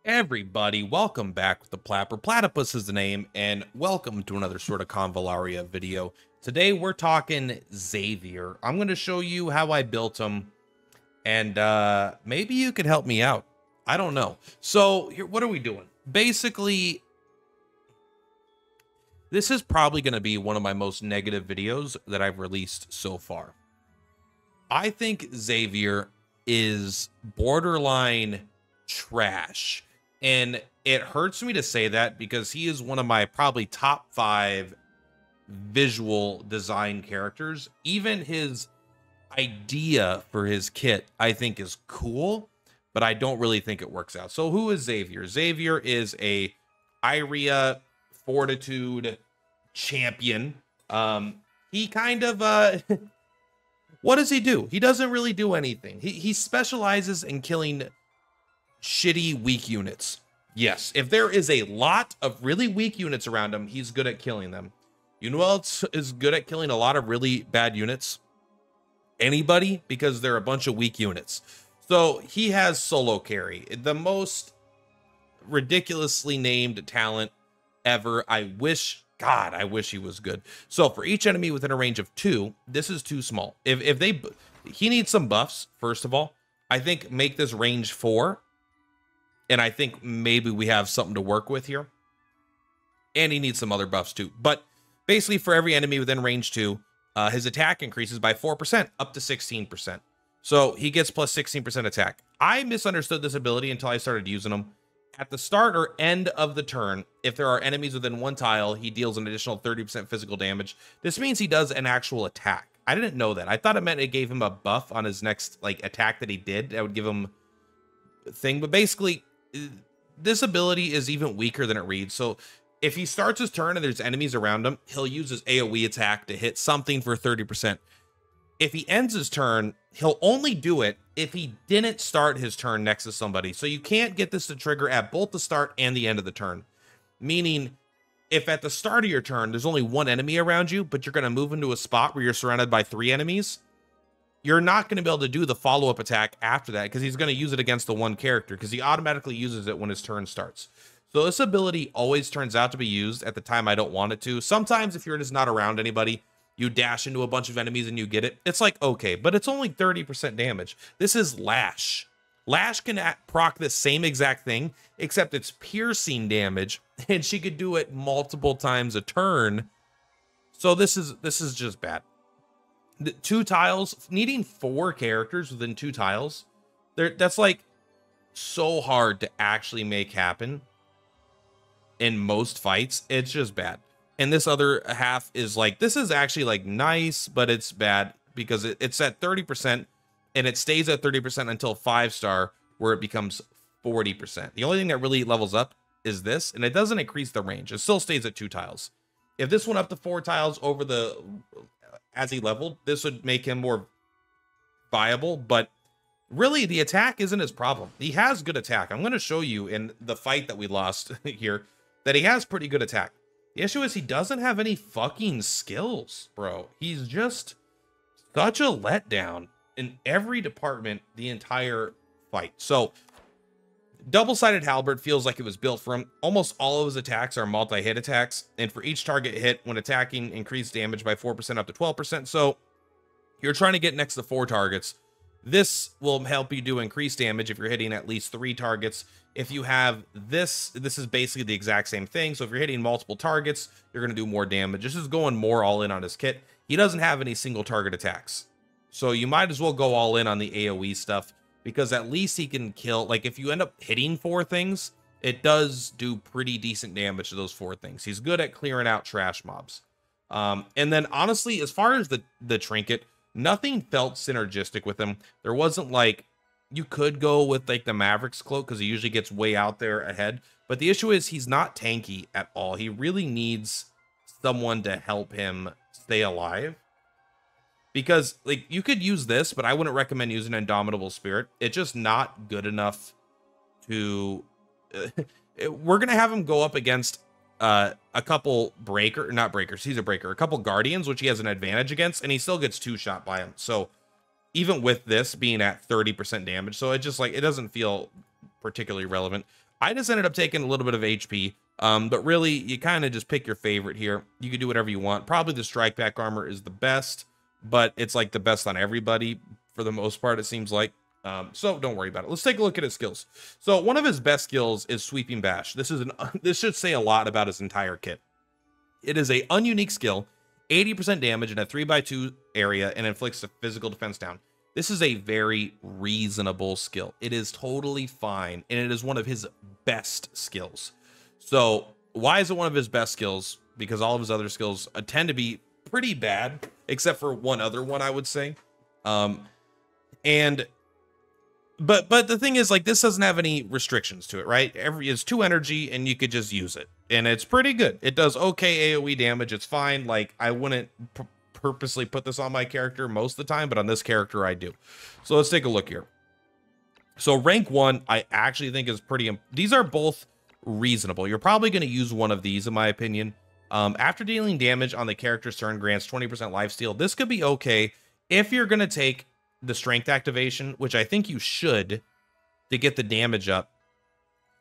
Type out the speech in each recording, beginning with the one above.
Everybody, welcome back with the Purplatypus is the name, and welcome to another sort of Convallaria video. Today we're talking Xavier. I'm going to show you how I built him, and maybe you could help me out. I don't know. So here, what are we doing? Basically, this is probably going to be one of my most negative videos that I've released so far. I think Xavier is borderline trash. And it hurts me to say that because he is one of my probably top 5 visual design characters. Even his idea for his kit, I think, is cool, but I don't really think it works out. So who is Xavier? Xavier is a Iria Fortitude champion. He kind of, what does he do? He doesn't really do anything. He specializes in killing shitty weak units. Yes, if there is a lot of really weak units around him, he's good at killing them. You know who else is good at killing a lot of really bad units? Anybody, because they're a bunch of weak units. So he has solo carry, the most ridiculously named talent ever. I wish he was good. So for each enemy within a range of 2, this is too small. He needs some buffs. First of all, I think make this range 4. And I think maybe we have something to work with here. And he needs some other buffs too. But basically for every enemy within range 2, his attack increases by 4% up to 16%. So he gets plus 16% attack. I misunderstood this ability until I started using him. At the start or end of the turn, if there are enemies within 1 tile, he deals an additional 30% physical damage. This means he does an actual attack. I didn't know that. I thought it meant it gave him a buff on his next attack that he did. That would give him a thing. But basically, this ability is even weaker than it reads. So if he starts his turn and there's enemies around him, he'll use his AoE attack to hit something for 30%. If he ends his turn, he'll only do it if he didn't start his turn next to somebody. So you can't get this to trigger at both the start and the end of the turn. Meaning, if at the start of your turn, there's only 1 enemy around you, but you're going to move into a spot where you're surrounded by 3 enemies, you're not going to be able to do the follow-up attack after that because he's going to use it against the one character because he automatically uses it when his turn starts. So this ability always turns out to be used at the time I don't want it to. Sometimes if you're just not around anybody, you dash into a bunch of enemies and you get it. It's like, okay, but it's only 30% damage. This is Lash. Lash can proc the same exact thing, except it's piercing damage, and she could do it multiple times a turn. So this is just bad. The 2 tiles, needing 4 characters within 2 tiles, that's like so hard to actually make happen in most fights. It's just bad. And this other half is like, this is actually like nice, but it's bad because it's at 30% and it stays at 30% until 5-star, where it becomes 40%. The only thing that really levels up is this, and it doesn't increase the range. It still stays at 2 tiles. If this went up to 4 tiles over the as he leveled, this would make him more viable, but really the attack isn't his problem. He has good attack. I'm going to show you in the fight that we lost here that he has pretty good attack. The issue is he doesn't have any fucking skills, bro. He's just such a letdown in every department the entire fight. So double-sided halberd feels like it was built for him. Almost all of his attacks are multi-hit attacks, and for each target hit when attacking, increased damage by 4% up to 12%. So you're trying to get next to 4 targets. This will help you do increased damage if you're hitting at least 3 targets. If you have this is basically the exact same thing. So if you're hitting multiple targets, you're going to do more damage. This is going more all in on his kit. He doesn't have any single target attacks, so you might as well go all in on the AoE stuff, because at least he can kill. Like if you end up hitting 4 things, it does do pretty decent damage to those 4 things. He's good at clearing out trash mobs. And then honestly, as far as the trinket, nothing felt synergistic with him. There wasn't like, you could go with like the Maverick's cloak because he usually gets way out there ahead. But the issue is he's not tanky at all. He really needs someone to help him stay alive. Because like you could use this, but I wouldn't recommend using Indomitable Spirit. It's just not good enough to we're gonna have him go up against a couple a couple guardians, which he has an advantage against, and he still gets 2-shot by him. So even with this being at 30% damage, so it just like, it doesn't feel particularly relevant. I just ended up taking a little bit of HP, but really, you kind of just pick your favorite here. You can do whatever you want. Probably the strike back armor is the best, but it's like the best on everybody for the most part, it seems like. So don't worry about it. Let's take a look at his skills. So one of his best skills is Sweeping Bash. This should say a lot about his entire kit. It is a ununique skill, 80% damage in a 3x2 area, and inflicts a physical defense down. This is a very reasonable skill. It is totally fine, and it is one of his best skills. So why is it one of his best skills? Because all of his other skills tend to be pretty bad, except for one other one, I would say. But the thing is, like, this doesn't have any restrictions to it, right? It's 2 energy, and you could just use it, and it's pretty good. It does okay AoE damage. It's fine. Like, I wouldn't purposely put this on my character most of the time, but on this character, I do. So let's take a look here. So rank 1, I actually think is pretty. These are both reasonable. You're probably going to use one of these, in my opinion. After dealing damage on the character's turn, grants 20% lifesteal. This could be okay if you're going to take the strength activation, which I think you should, to get the damage up.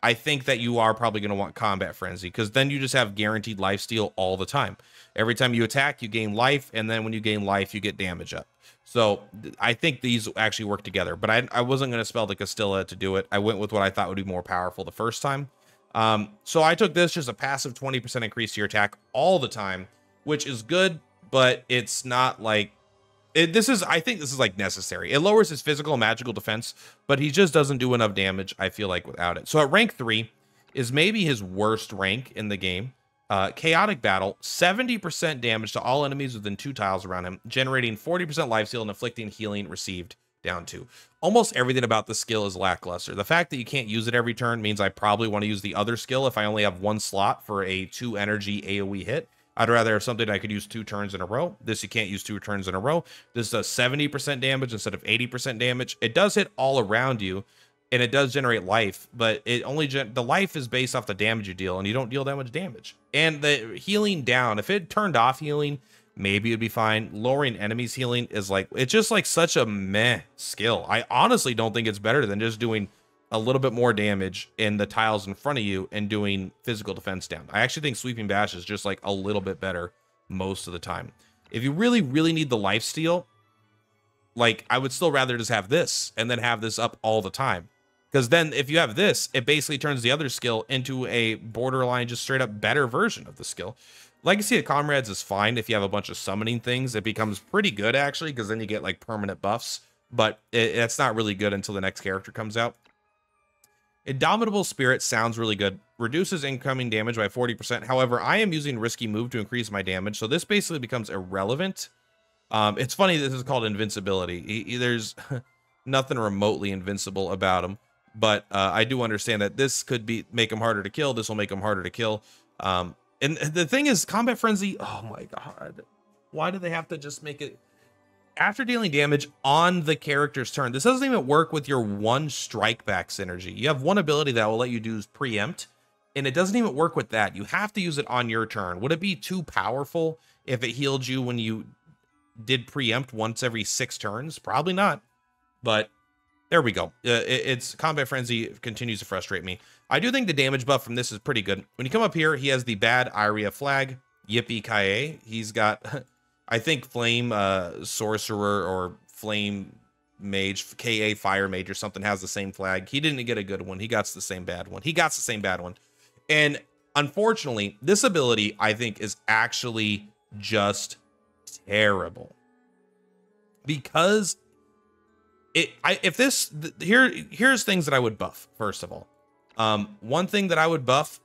I think that you are probably going to want Combat Frenzy, because then you just have guaranteed lifesteal all the time. Every time you attack, you gain life, and then when you gain life, you get damage up. So I think these actually work together, but I wasn't going to spell the Castilla to do it. I went with what I thought would be more powerful the first time. So I took this, just a passive 20% increase to your attack all the time, which is good, but it's not like, I think this is like necessary. It lowers his physical and magical defense, but he just doesn't do enough damage, I feel like, without it. So at rank 3 is maybe his worst rank in the game. Chaotic Battle, 70% damage to all enemies within 2 tiles around him, generating 40% lifesteal and inflicting healing received down 2. Almost everything about the skill is lackluster. The fact that you can't use it every turn means I probably want to use the other skill if I only have 1 slot for a 2 energy AoE hit. I'd rather have something I could use 2 turns in a row. This you can't use 2 turns in a row. This does 70% damage instead of 80% damage. It does hit all around you, and it does generate life, but it only the life is based off the damage you deal, and you don't deal that much damage. And the healing down, if it turned off healing, maybe it'd be fine. Lowering enemies healing is like, it's just like such a meh skill. I honestly don't think it's better than just doing a little bit more damage in the tiles in front of you and doing physical defense down. I actually think Sweeping Bash is just like a little bit better most of the time. If you really, really need the lifesteal, like, I would still rather just have this and then have this up all the time. Because then if you have this, it basically turns the other skill into a borderline, just straight up better version of the skill. Legacy of Comrades is fine if you have a bunch of summoning things. It becomes pretty good, actually, because then you get like permanent buffs. But it's not really good until the next character comes out. Indomitable Spirit sounds really good. Reduces incoming damage by 40%. However, I am using Risky Move to increase my damage, so this basically becomes irrelevant. It's funny this is called Invincibility. There's nothing remotely invincible about him, but I do understand that this could make him harder to kill. This will make him harder to kill. And the thing is, Combat Frenzy, oh my god. Why do they have to just make it... After dealing damage on the character's turn, this doesn't even work with your 1 strike back synergy. You have one ability that will let you do preempt, and it doesn't even work with that. You have to use it on your turn. Would it be too powerful if it healed you when you did preempt once every 6 turns? Probably not, but there we go. It's Combat Frenzy continues to frustrate me. I do think the damage buff from this is pretty good. When you come up here, he has the bad Iria flag. Yippee-ki-yay. He's got... I think Flame Sorcerer or Flame Mage, KA Fire Mage or something has the same flag. He didn't get a good one. He got the same bad one. And unfortunately, this ability, I think, is actually just terrible. Because here's things that I would buff, first of all. One thing that I would buff,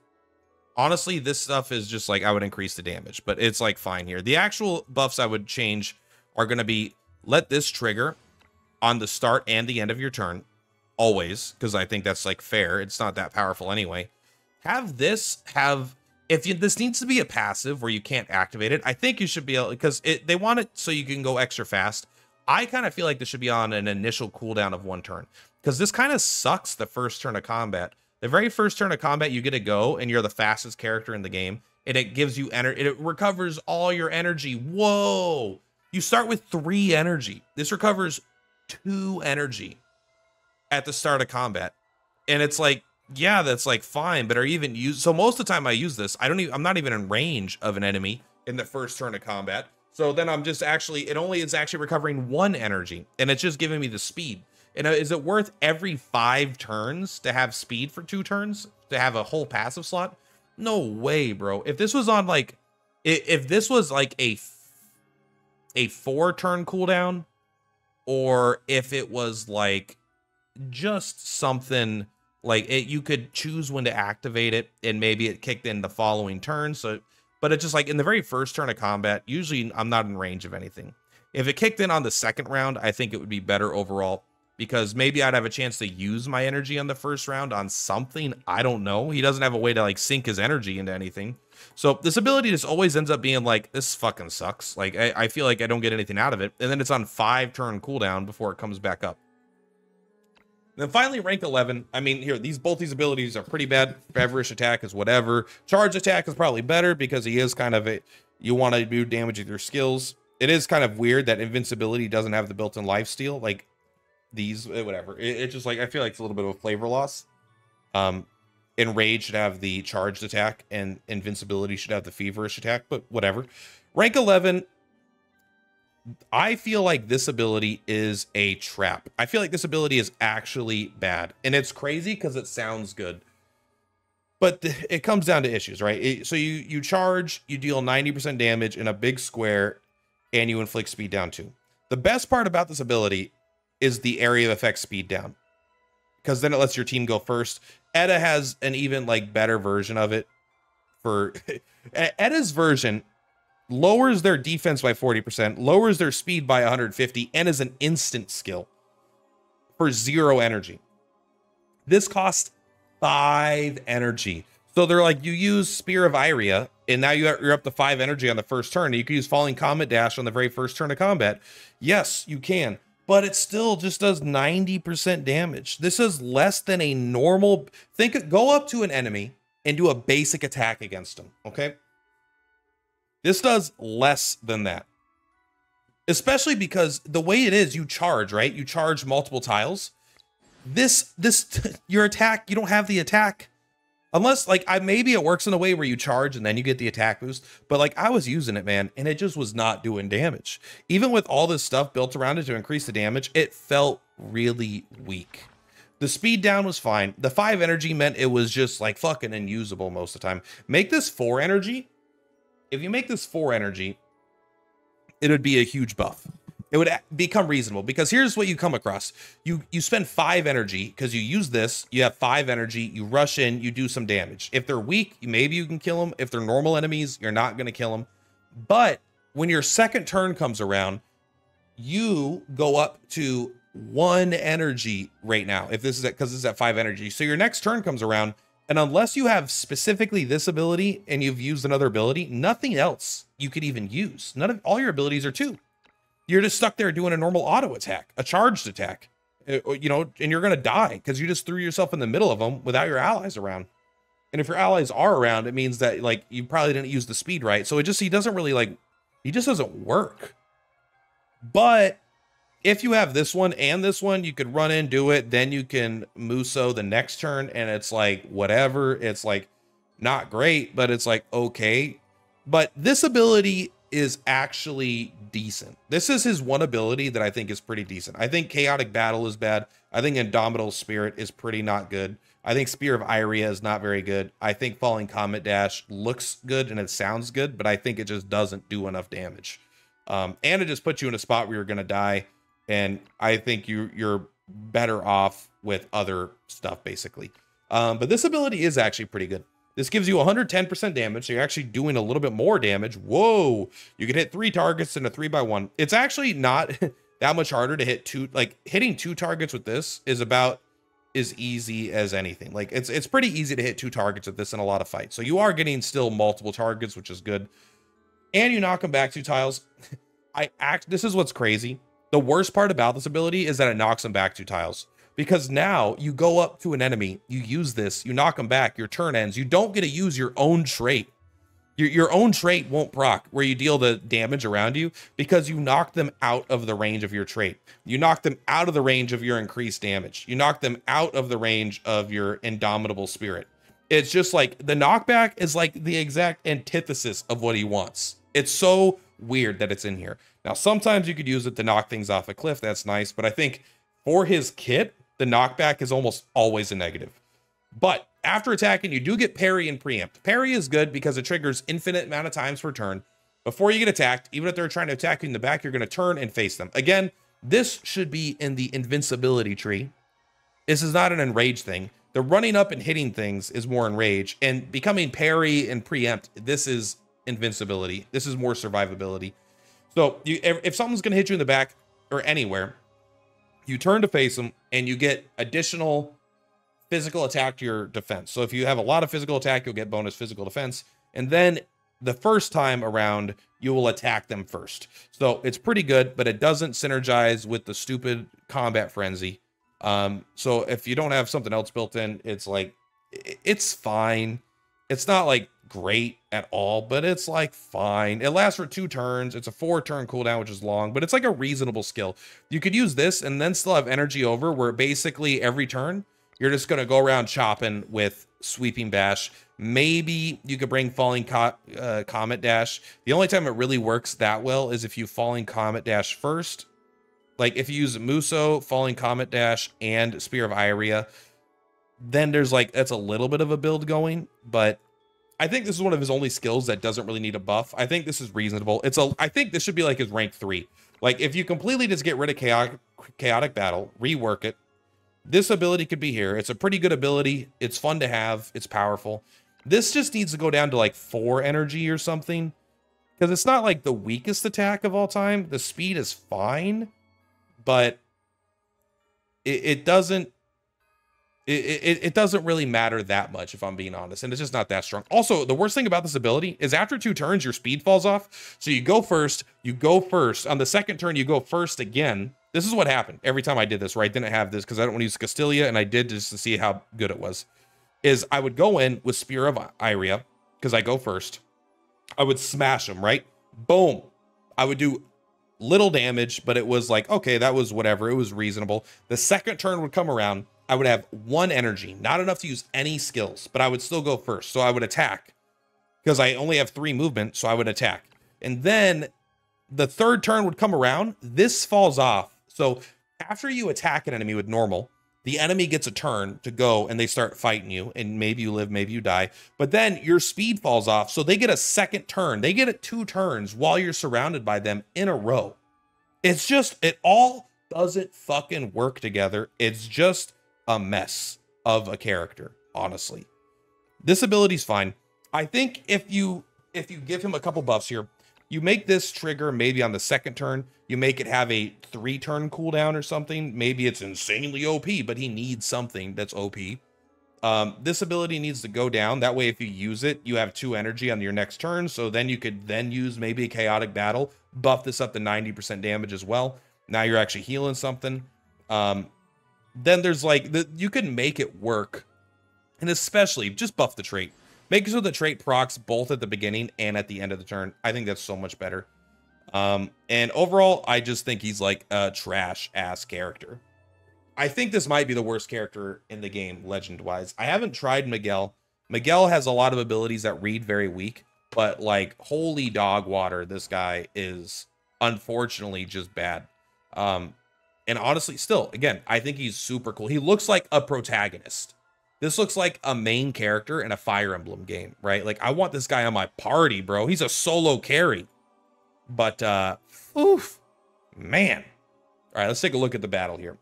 honestly, this stuff is just like, I would increase the damage, but it's like fine here. The actual buffs I would change are going to be, let this trigger on the start and the end of your turn, always, because I think that's like fair. It's not that powerful anyway. Have this this needs to be a passive where you can't activate it. I think you should be able, because they want it so you can go extra fast. I kind of feel like this should be on an initial cooldown of 1 turn, because this kind of sucks the first turn of combat. The very first turn of combat, you get to go, and you're the fastest character in the game, and it gives you energy. It recovers all your energy. Whoa! You start with 3 energy. This recovers 2 energy at the start of combat. And it's like, yeah, that's like fine, but are you even use? So most of the time I use this, I'm not even in range of an enemy in the first turn of combat. So then I'm just actually, it only is actually recovering 1 energy, and it's just giving me the speed. And is it worth every 5 turns to have speed for 2 turns to have a whole passive slot? No way, bro. If this was on like, if this was like a 4-turn cooldown, or if it was like just something like it, you could choose when to activate it, and maybe it kicked in the following turn. So, but it's just like in the very first turn of combat, usually I'm not in range of anything. If it kicked in on the second round, I think it would be better overall, because maybe I'd have a chance to use my energy on the first round on something. I don't know. He doesn't have a way to like sink his energy into anything. So this ability just always ends up being like, this fucking sucks. Like I feel like I don't get anything out of it. And then it's on 5-turn cooldown before it comes back up. And then finally, rank 11. I mean, here, both these abilities are pretty bad. Feverish attack is whatever. Charge attack is probably better because he is kind of you want to do damage with your skills. It is kind of weird that invincibility doesn't have the built-in lifesteal. Like these, whatever. It's just like, I feel like it's a little bit of a flavor loss. Enrage should have the charged attack, and invincibility should have the feverish attack, but whatever. Rank 11. I feel like this ability is a trap. I feel like this ability is actually bad. And it's crazy because it sounds good. But it comes down to issues, right? So you charge, you deal 90% damage in a big square, and you inflict speed down 2. The best part about this ability is the area of effect speed down, because then it lets your team go first. Edda has an even like better version of it. For Edda's version lowers their defense by 40%, lowers their speed by 150, and is an instant skill for 0 energy. This costs 5 energy. So they're like, you use Spear of Iria, and now you're up to 5 energy on the first turn. You can use Falling Comet Dash on the very first turn of combat. Yes, you can, but it still just does 90% damage. This is less than a normal. Go up to an enemy and do a basic attack against them, okay? This does less than that, especially because the way it is, you charge, right? You charge multiple tiles. Your attack, you don't have the attack unless like maybe it works in a way where you charge and then you get the attack boost. But like I was using it, man, and it just was not doing damage. Even with all this stuff built around it to increase the damage, it felt really weak. The speed down was fine. The 5 energy meant it was just like fucking unusable most of the time. Make this 4 energy. If you make this 4 energy, it would be a huge buff. It would become reasonable, because here's what you come across. You spend 5 energy because you use this. You have 5 energy. You rush in. You do some damage. If they're weak, maybe you can kill them. If they're normal enemies, you're not going to kill them. But when your second turn comes around, you go up to 1 energy right now. If this is because this is at 5 energy. So your next turn comes around, and unless you have specifically this ability and you've used another ability, nothing else you could even use. All your abilities are 2. You're just stuck there doing a normal auto attack, a charged attack, you know, and you're going to die because you just threw yourself in the middle of them without your allies around. And if your allies are around, it means that like you probably didn't use the speed right. So he doesn't really like, he just doesn't work. But if you have this one and this one, you could run in, do it. Then you can Muso the next turn, and it's like, whatever. It's like not great, but it's like, okay. But this ability is actually decent. This is his one ability that I think is pretty decent. I think Chaotic Battle is bad. I think Indomitable Spirit is pretty not good. I think Spear of Iria is not very good. I think Falling Comet Dash looks good and it sounds good, but I think it just doesn't do enough damage. And it just puts you in a spot where you're going to die. And I think you're better off with other stuff, basically. But this ability is actually pretty good. This gives you 110% damage. So you're actually doing a little bit more damage. Whoa. You can hit 3 targets in a 3x1. It's actually not that much harder to hit 2. Like hitting 2 targets with this is about as easy as anything. Like it's pretty easy to hit 2 targets with this in a lot of fights. So you are getting still multiple targets, which is good. And you knock them back 2 tiles. This is what's crazy. The worst part about this ability is that it knocks them back 2 tiles. Because now you go up to an enemy, you use this, you knock them back, your turn ends. You don't get to use your own trait. Your own trait won't proc where you deal the damage around you because you knock them out of the range of your trait. You knock them out of the range of your increased damage. You knock them out of the range of your indomitable spirit. It's just like the knockback is like the exact antithesis of what he wants. It's so weird that it's in here. Now, sometimes you could use it to knock things off a cliff. That's nice. But I think for his kit, the knockback is almost always a negative. But after attacking, you do get parry and preempt. Parry is good because it triggers infinite amount of times per turn. Before you get attacked, even if they're trying to attack you in the back, you're going to turn and face them. Again, this should be in the invincibility tree. This is not an enrage thing. The running up and hitting things is more enrage. And becoming parry and preempt, this is invincibility. This is more survivability. So if something's going to hit you in the back or anywhere, you turn to face them and you get additional physical attack to your defense. So if you have a lot of physical attack, you'll get bonus physical defense. And then the first time around, you will attack them first. So it's pretty good, but it doesn't synergize with the stupid combat frenzy. So if you don't have something else built in, it's like, it's fine. It's not like great at all, but it's like fine. It lasts for 2 turns. It's a 4-turn cooldown, which is long, but it's like a reasonable skill. You could use this and then still have energy over where basically every turn, you're just going to go around chopping with sweeping bash. Maybe you could bring falling comet dash. The only time it really works that well is if you falling comet dash first. Like if you use Muso, falling comet dash, and spear of Iria, then there's like, that's a little bit of a build going, but I think this is one of his only skills that doesn't really need a buff. I think this is reasonable. I think this should be like his rank 3. Like if you completely just get rid of chaotic battle, rework it, this ability could be here. It's a pretty good ability. It's fun to have. It's powerful. This just needs to go down to like 4 energy or something, because it's not like the weakest attack of all time. The speed is fine, but it doesn't really matter that much, if I'm being honest, and it's just not that strong. Also, the worst thing about this ability is after 2 turns, your speed falls off. So you go first. On the second turn, you go first again. This is what happened every time I did this, right? Didn't have this because I don't want to use Castilia, and I did just to see how good it was. Is I would go in with Spear of Iria, because I go first. I would smash them, right? Boom. I would do little damage, but it was like, okay, that was whatever. It was reasonable. The second turn would come around. I would have 1 energy, not enough to use any skills, but I would still go first. So I would attack because I only have 3 movement. So I would attack. And then the third turn would come around. This falls off. So after you attack an enemy with normal, the enemy gets a turn to go and they start fighting you, and maybe you live, maybe you die, but then your speed falls off. So they get a second turn. They get 2 turns while you're surrounded by them in a row. It's just, it all doesn't fucking work together. It's just a mess of a character, honestly. This ability's fine. I think if you give him a couple buffs here, you make this trigger maybe on the second turn, you make it have a 3-turn cooldown or something. Maybe it's insanely OP, but he needs something that's OP. This ability needs to go down. That way, if you use it, you have 2 energy on your next turn. So then you could then use maybe a chaotic battle, buff this up to 90% damage as well. Now you're actually healing something. Then there's like, you can make it work. And especially, just buff the trait. Make it so the trait procs both at the beginning and at the end of the turn. I think that's so much better. And overall, I just think he's like a trash-ass character. I think this might be the worst character in the game, legend-wise. I haven't tried Miguel. Miguel has a lot of abilities that read very weak, but like, holy dog water, this guy is unfortunately just bad. And honestly, still, again, I think he's super cool. He looks like a protagonist. This looks like a main character in a Fire Emblem game, right? Like, I want this guy on my party, bro. He's a solo carry. But, oof, man. All right, let's take a look at the battle here.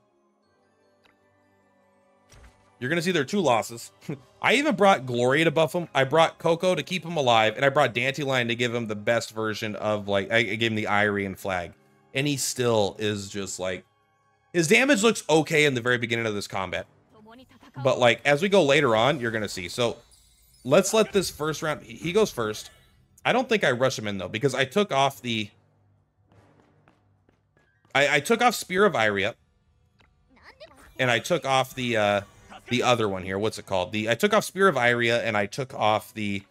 You're going to see there are 2 losses. I even brought Gloria to buff him. I brought Coco to keep him alive. And I brought Dandelion to give him the best version of, like, I gave him the Irian flag. And he still is just, like, his damage looks okay in the very beginning of this combat. But, like, as we go later on, you're going to see. So, let's let this first round... He goes first. I don't think I rush him in, though, because I took off the... I took off Spear of Iria. And I took off the other one here. What's it called? I took off Spear of Iria, and I took off the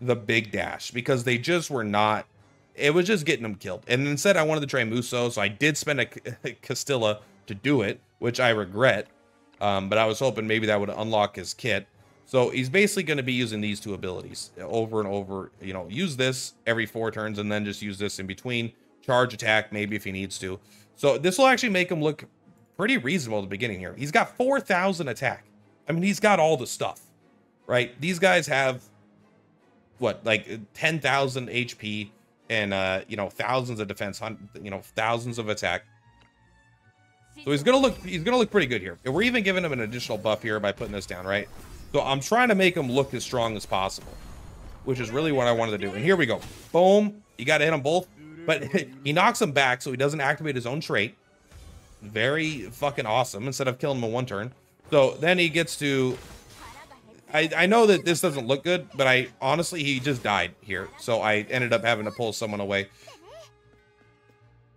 the big dash because they just were not. It was just getting them killed. And instead, I wanted to try Muso, so I did spend a Castilla to do it, which I regret. But I was hoping maybe that would unlock his kit. So he's basically going to be using these two abilities over and over. You know, use this every 4 turns and then just use this in between. Charge attack, maybe if he needs to. So this will actually make him look pretty reasonable at the beginning here. He's got 4,000 attack. I mean, he's got all the stuff, right? These guys have, what, like 10,000 HP and, you know, thousands of defense, you know, thousands of attack. So he's gonna look pretty good here. And we're even giving him an additional buff here by putting this down, right? So I'm trying to make him look as strong as possible, which is really what I wanted to do. And here we go. Boom. You got to hit them both. But he knocks him back so he doesn't activate his own trait. Very fucking awesome instead of killing him in 1 turn. So then he gets to... I know that this doesn't look good, but honestly, he just died here. So I ended up having to pull someone away.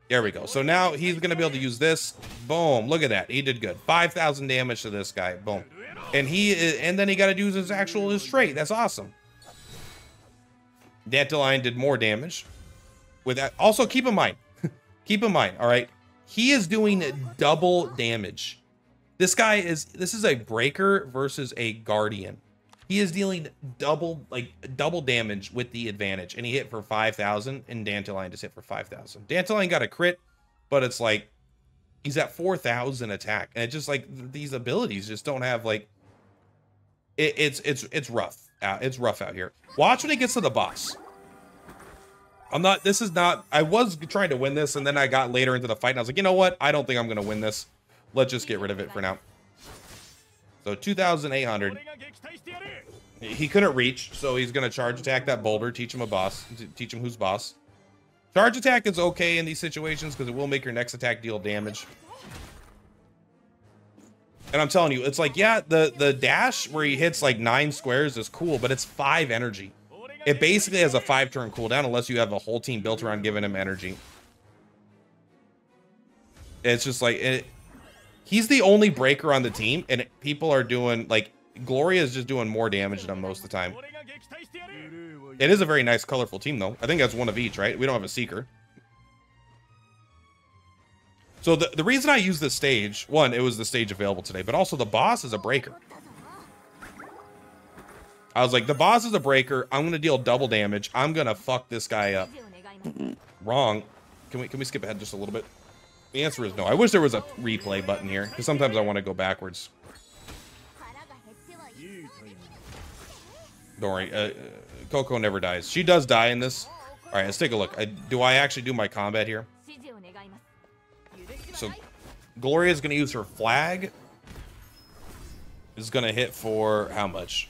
There we go. So now he's going to be able to use this. Boom. Look at that. He did good. 5,000 damage to this guy. Boom. And then he got to use his trait. That's awesome. Dandelion did more damage. With that, also keep in mind, all right, he is doing double damage. This is a breaker versus a guardian. He is dealing double damage with the advantage, and he hit for 5,000, and Dandelion just hit for 5,000. Dandelion got a crit, but it's like he's at 4,000 attack, and it's just like these abilities just don't have like it's rough. It's rough out here. Watch when he gets to the boss. I was trying to win this, and then I got later into the fight, and I was like, you know what? I don't think I'm going to win this. Let's just get rid of it for now. So 2,800. He couldn't reach, so he's going to charge attack that boulder, teach him who's boss. Charge attack is okay in these situations because it will make your next attack deal damage. And I'm telling you, it's like, yeah, the dash where he hits like 9 squares is cool, but it's 5 energy. It basically has a 5-turn cooldown unless you have a whole team built around giving him energy. It's just like, he's the only breaker on the team, and people are doing, like, Gloria is just doing more damage than him most of the time. It is a very nice, colorful team, though. I think that's one of each, right? We don't have a Seeker. So the reason I use this stage, one, it was the stage available today, but also the boss is a breaker. I was like, the boss is a breaker. I'm going to deal double damage. I'm going to fuck this guy up. Wrong. Can we skip ahead just a little bit? The answer is no. I wish there was a replay button here, because sometimes I want to go backwards. Don't worry. Coco never dies. She does die in this. All right, let's take a look. Do I actually do my combat here? So Gloria is going to use her flag. Is going to hit for how much?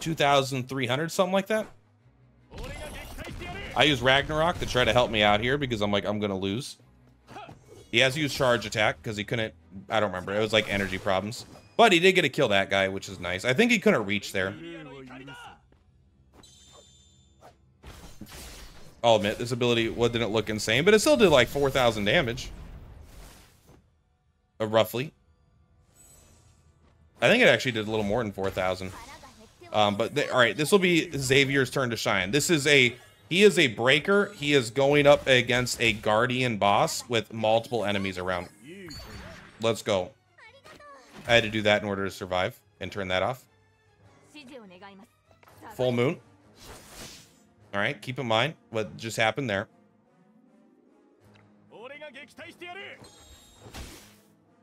2,300, something like that. I use Ragnarok to try to help me out here because I'm like, I'm going to lose. He has used charge attack because he couldn't, I don't remember. It was like energy problems. But he did get to kill that guy, which is nice. I think he couldn't reach there. I'll admit, this ability didn't look insane, but it still did like 4,000 damage. Roughly. I think it actually did a little more than 4,000. All right, this will be Xavier's turn to shine. He is a breaker. He is going up against a guardian boss with multiple enemies around. Let's go. I had to do that in order to survive and turn that off. Full moon. All right, keep in mind what just happened there.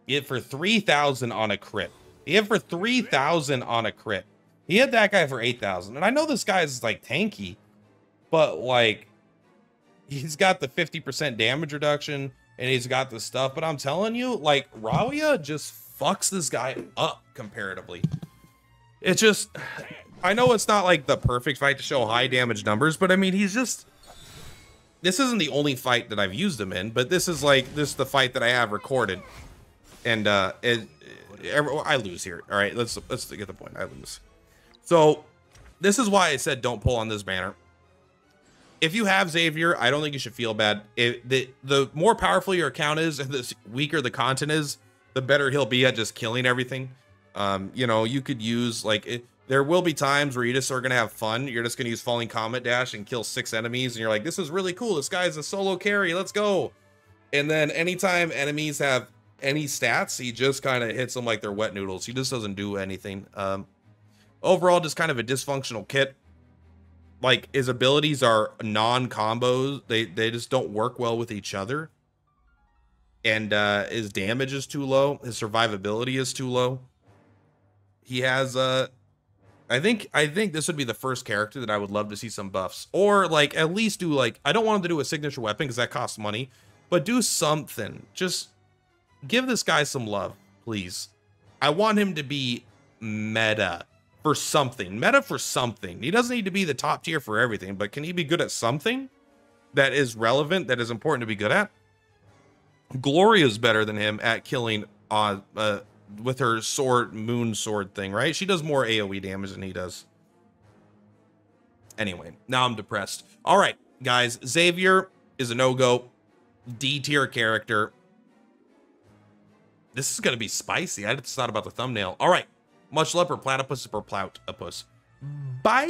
He hit for 3,000 on a crit. He hit for 3,000 on a crit. He hit that guy for 8,000. And I know this guy's like tanky, but like he's got the 50% damage reduction and he's got the stuff. But I'm telling you, like Rawia just fucks this guy up comparatively. It's just, I know it's not like the perfect fight to show high damage numbers, but I mean, this isn't the only fight that I've used him in, but this is the fight that I have recorded. And I lose here. All right, let's get the point. I lose. So this is why I said don't pull on this banner. If you have Xavier, I don't think you should feel bad. The more powerful your account is and the weaker the content is, the better he'll be at just killing everything. You know, you could use There will be times where you just are going to have fun. You're just going to use Falling Comet Dash and kill 6 enemies. And you're like, this is really cool. This guy's a solo carry. Let's go. And then anytime enemies have any stats, he just kind of hits them like they're wet noodles. He just doesn't do anything. Overall, just kind of a dysfunctional kit. Like, his abilities are non-combos. They just don't work well with each other. And his damage is too low. His survivability is too low. He has I think this would be the first character that I would love to see some buffs, or like at least do like, I don't want him to do a signature weapon because that costs money, but do something. Just give this guy some love, please. I want him to be meta for something. Meta for something. He doesn't need to be the top tier for everything, but can he be good at something that is relevant, that is important to be good at? Gloria's better than him at killing with her sword, moon sword thing, right? She does more AoE damage than he does. Anyway, now I'm depressed. All right, guys, Xavier is a no-go. D tier character. This is gonna be spicy. I just thought about the thumbnail. All right, much love for Platypus, Purplatypus. Bye.